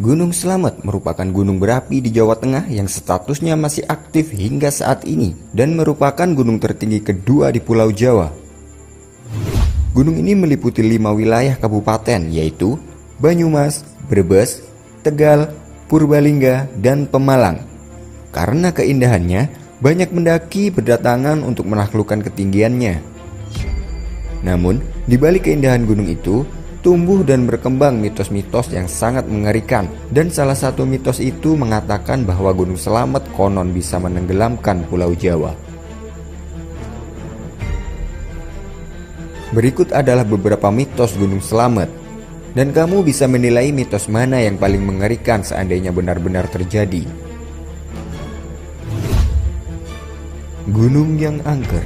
Gunung Slamet merupakan gunung berapi di Jawa Tengah yang statusnya masih aktif hingga saat ini dan merupakan gunung tertinggi kedua di Pulau Jawa. Gunung ini meliputi 5 wilayah kabupaten yaitu Banyumas, Brebes, Tegal, Purbalingga, dan Pemalang. Karena keindahannya, banyak pendaki berdatangan untuk menaklukkan ketinggiannya. Namun, di balik keindahan gunung itu, tumbuh dan berkembang mitos-mitos yang sangat mengerikan, dan salah satu mitos itu mengatakan bahwa Gunung Slamet konon bisa menenggelamkan Pulau Jawa. Berikut adalah beberapa mitos Gunung Slamet, dan kamu bisa menilai mitos mana yang paling mengerikan seandainya benar-benar terjadi. Gunung yang angker.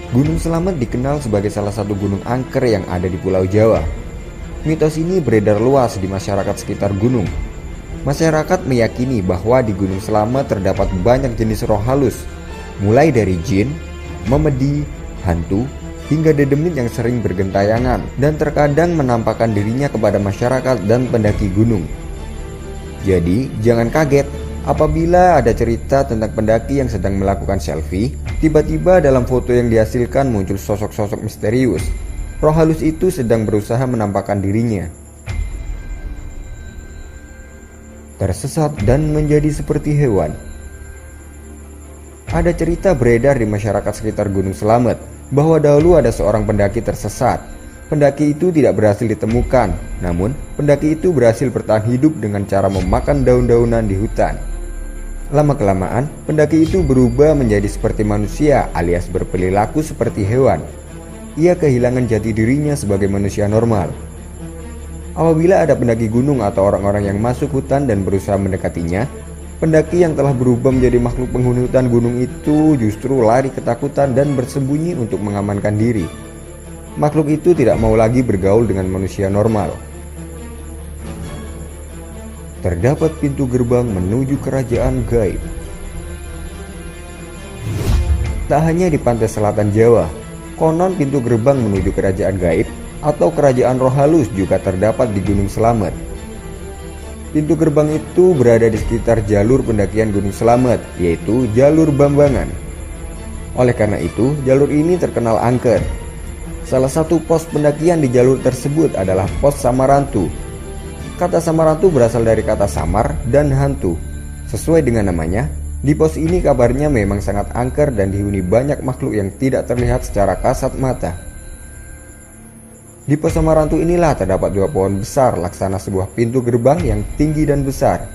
Gunung Slamet dikenal sebagai salah satu gunung angker yang ada di Pulau Jawa. Mitos ini beredar luas di masyarakat sekitar gunung. Masyarakat meyakini bahwa di Gunung Slamet terdapat banyak jenis roh halus, mulai dari jin, memedi, hantu, hingga dedemit yang sering bergentayangan dan terkadang menampakkan dirinya kepada masyarakat dan pendaki gunung. Jadi, jangan kaget apabila ada cerita tentang pendaki yang sedang melakukan selfie, tiba-tiba dalam foto yang dihasilkan muncul sosok-sosok misterius. Roh halus itu sedang berusaha menampakkan dirinya. Tersesat dan menjadi seperti hewan. Ada cerita beredar di masyarakat sekitar Gunung Slamet bahwa dahulu ada seorang pendaki tersesat. Pendaki itu tidak berhasil ditemukan, namun pendaki itu berhasil bertahan hidup dengan cara memakan daun-daunan di hutan. Lama-kelamaan, pendaki itu berubah menjadi seperti manusia alias berperilaku seperti hewan. Ia kehilangan jati dirinya sebagai manusia normal. Apabila ada pendaki gunung atau orang-orang yang masuk hutan dan berusaha mendekatinya, pendaki yang telah berubah menjadi makhluk penghuni hutan gunung itu justru lari ketakutan dan bersembunyi untuk mengamankan diri. Makhluk itu tidak mau lagi bergaul dengan manusia normal. Terdapat pintu gerbang menuju kerajaan gaib. Tak hanya di pantai selatan Jawa, konon pintu gerbang menuju kerajaan gaib atau kerajaan roh halus juga terdapat di Gunung Slamet. Pintu gerbang itu berada di sekitar jalur pendakian Gunung Slamet, yaitu jalur Bambangan. Oleh karena itu, jalur ini terkenal angker. Salah satu pos pendakian di jalur tersebut adalah pos Samarantu. Kata Samarantu berasal dari kata samar dan hantu. Sesuai dengan namanya, di pos ini kabarnya memang sangat angker dan dihuni banyak makhluk yang tidak terlihat secara kasat mata. Di pos Samarantu inilah terdapat 2 pohon besar laksana sebuah pintu gerbang yang tinggi dan besar.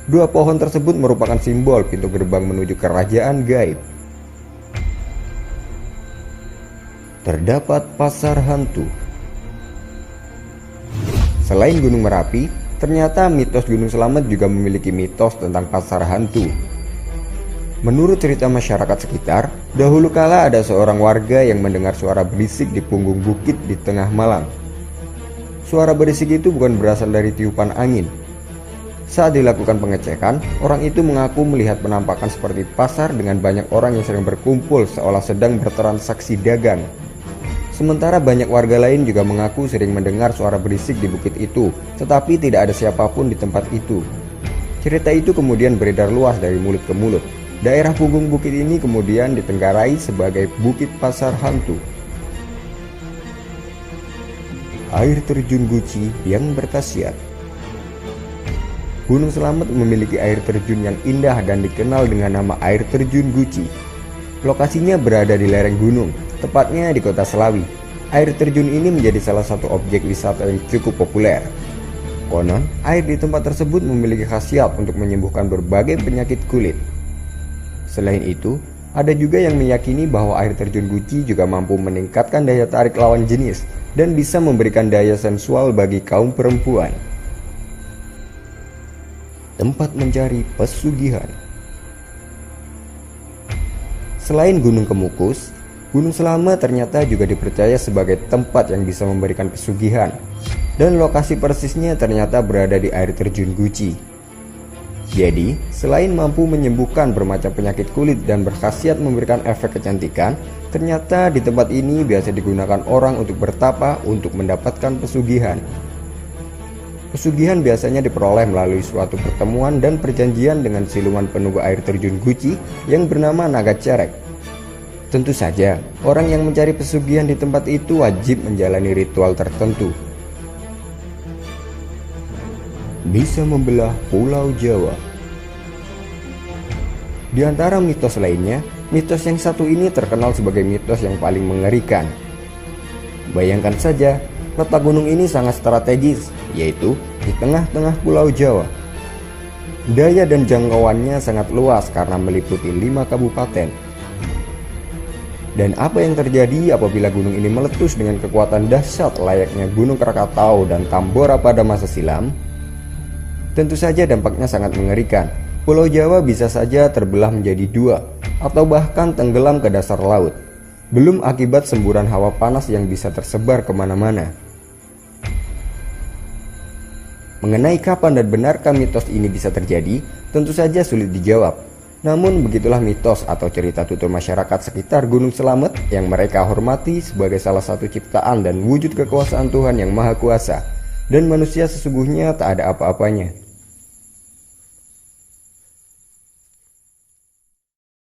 2 pohon tersebut merupakan simbol pintu gerbang menuju kerajaan gaib. Terdapat pasar hantu. Selain Gunung Merapi, ternyata mitos Gunung Slamet juga memiliki mitos tentang pasar hantu. Menurut cerita masyarakat sekitar, dahulu kala ada seorang warga yang mendengar suara berisik di punggung bukit di tengah malam. Suara berisik itu bukan berasal dari tiupan angin. Saat dilakukan pengecekan, orang itu mengaku melihat penampakan seperti pasar dengan banyak orang yang sering berkumpul seolah sedang bertransaksi dagang. Sementara banyak warga lain juga mengaku sering mendengar suara berisik di bukit itu, tetapi tidak ada siapapun di tempat itu. Cerita itu kemudian beredar luas dari mulut ke mulut. Daerah punggung bukit ini kemudian ditenggarai sebagai Bukit Pasar Hantu. Air terjun Guci yang berkhasiat. Gunung Slamet memiliki air terjun yang indah dan dikenal dengan nama air terjun Guci. Lokasinya berada di lereng gunung, tepatnya di kota Selawi. Air terjun ini menjadi salah satu objek wisata yang cukup populer. Konon, air di tempat tersebut memiliki khasiat untuk menyembuhkan berbagai penyakit kulit. Selain itu, ada juga yang meyakini bahwa air terjun Guci juga mampu meningkatkan daya tarik lawan jenis dan bisa memberikan daya sensual bagi kaum perempuan. Tempat mencari pesugihan. Selain Gunung Kemukus, Gunung Slamet ternyata juga dipercaya sebagai tempat yang bisa memberikan pesugihan, dan lokasi persisnya ternyata berada di air terjun Guci. Jadi, selain mampu menyembuhkan bermacam penyakit kulit dan berkhasiat memberikan efek kecantikan, ternyata di tempat ini biasa digunakan orang untuk bertapa untuk mendapatkan pesugihan. Pesugihan biasanya diperoleh melalui suatu pertemuan dan perjanjian dengan siluman penunggu air terjun Guci yang bernama Naga Cerek. Tentu saja, orang yang mencari pesugihan di tempat itu wajib menjalani ritual tertentu. Bisa membelah Pulau Jawa. Di antara mitos lainnya, mitos yang satu ini terkenal sebagai mitos yang paling mengerikan. Bayangkan saja, letak gunung ini sangat strategis, yaitu di tengah-tengah Pulau Jawa. Daya dan jangkauannya sangat luas karena meliputi 5 kabupaten. Dan apa yang terjadi apabila gunung ini meletus dengan kekuatan dahsyat layaknya Gunung Krakatau dan Tambora pada masa silam? Tentu saja dampaknya sangat mengerikan. Pulau Jawa bisa saja terbelah menjadi 2 atau bahkan tenggelam ke dasar laut. Belum akibat semburan hawa panas yang bisa tersebar kemana-mana. Mengenai kapan dan benarkah mitos ini bisa terjadi, tentu saja sulit dijawab. Namun begitulah mitos atau cerita tutur masyarakat sekitar Gunung Slamet yang mereka hormati sebagai salah satu ciptaan dan wujud kekuasaan Tuhan yang Maha Kuasa. Dan manusia sesungguhnya tak ada apa-apanya.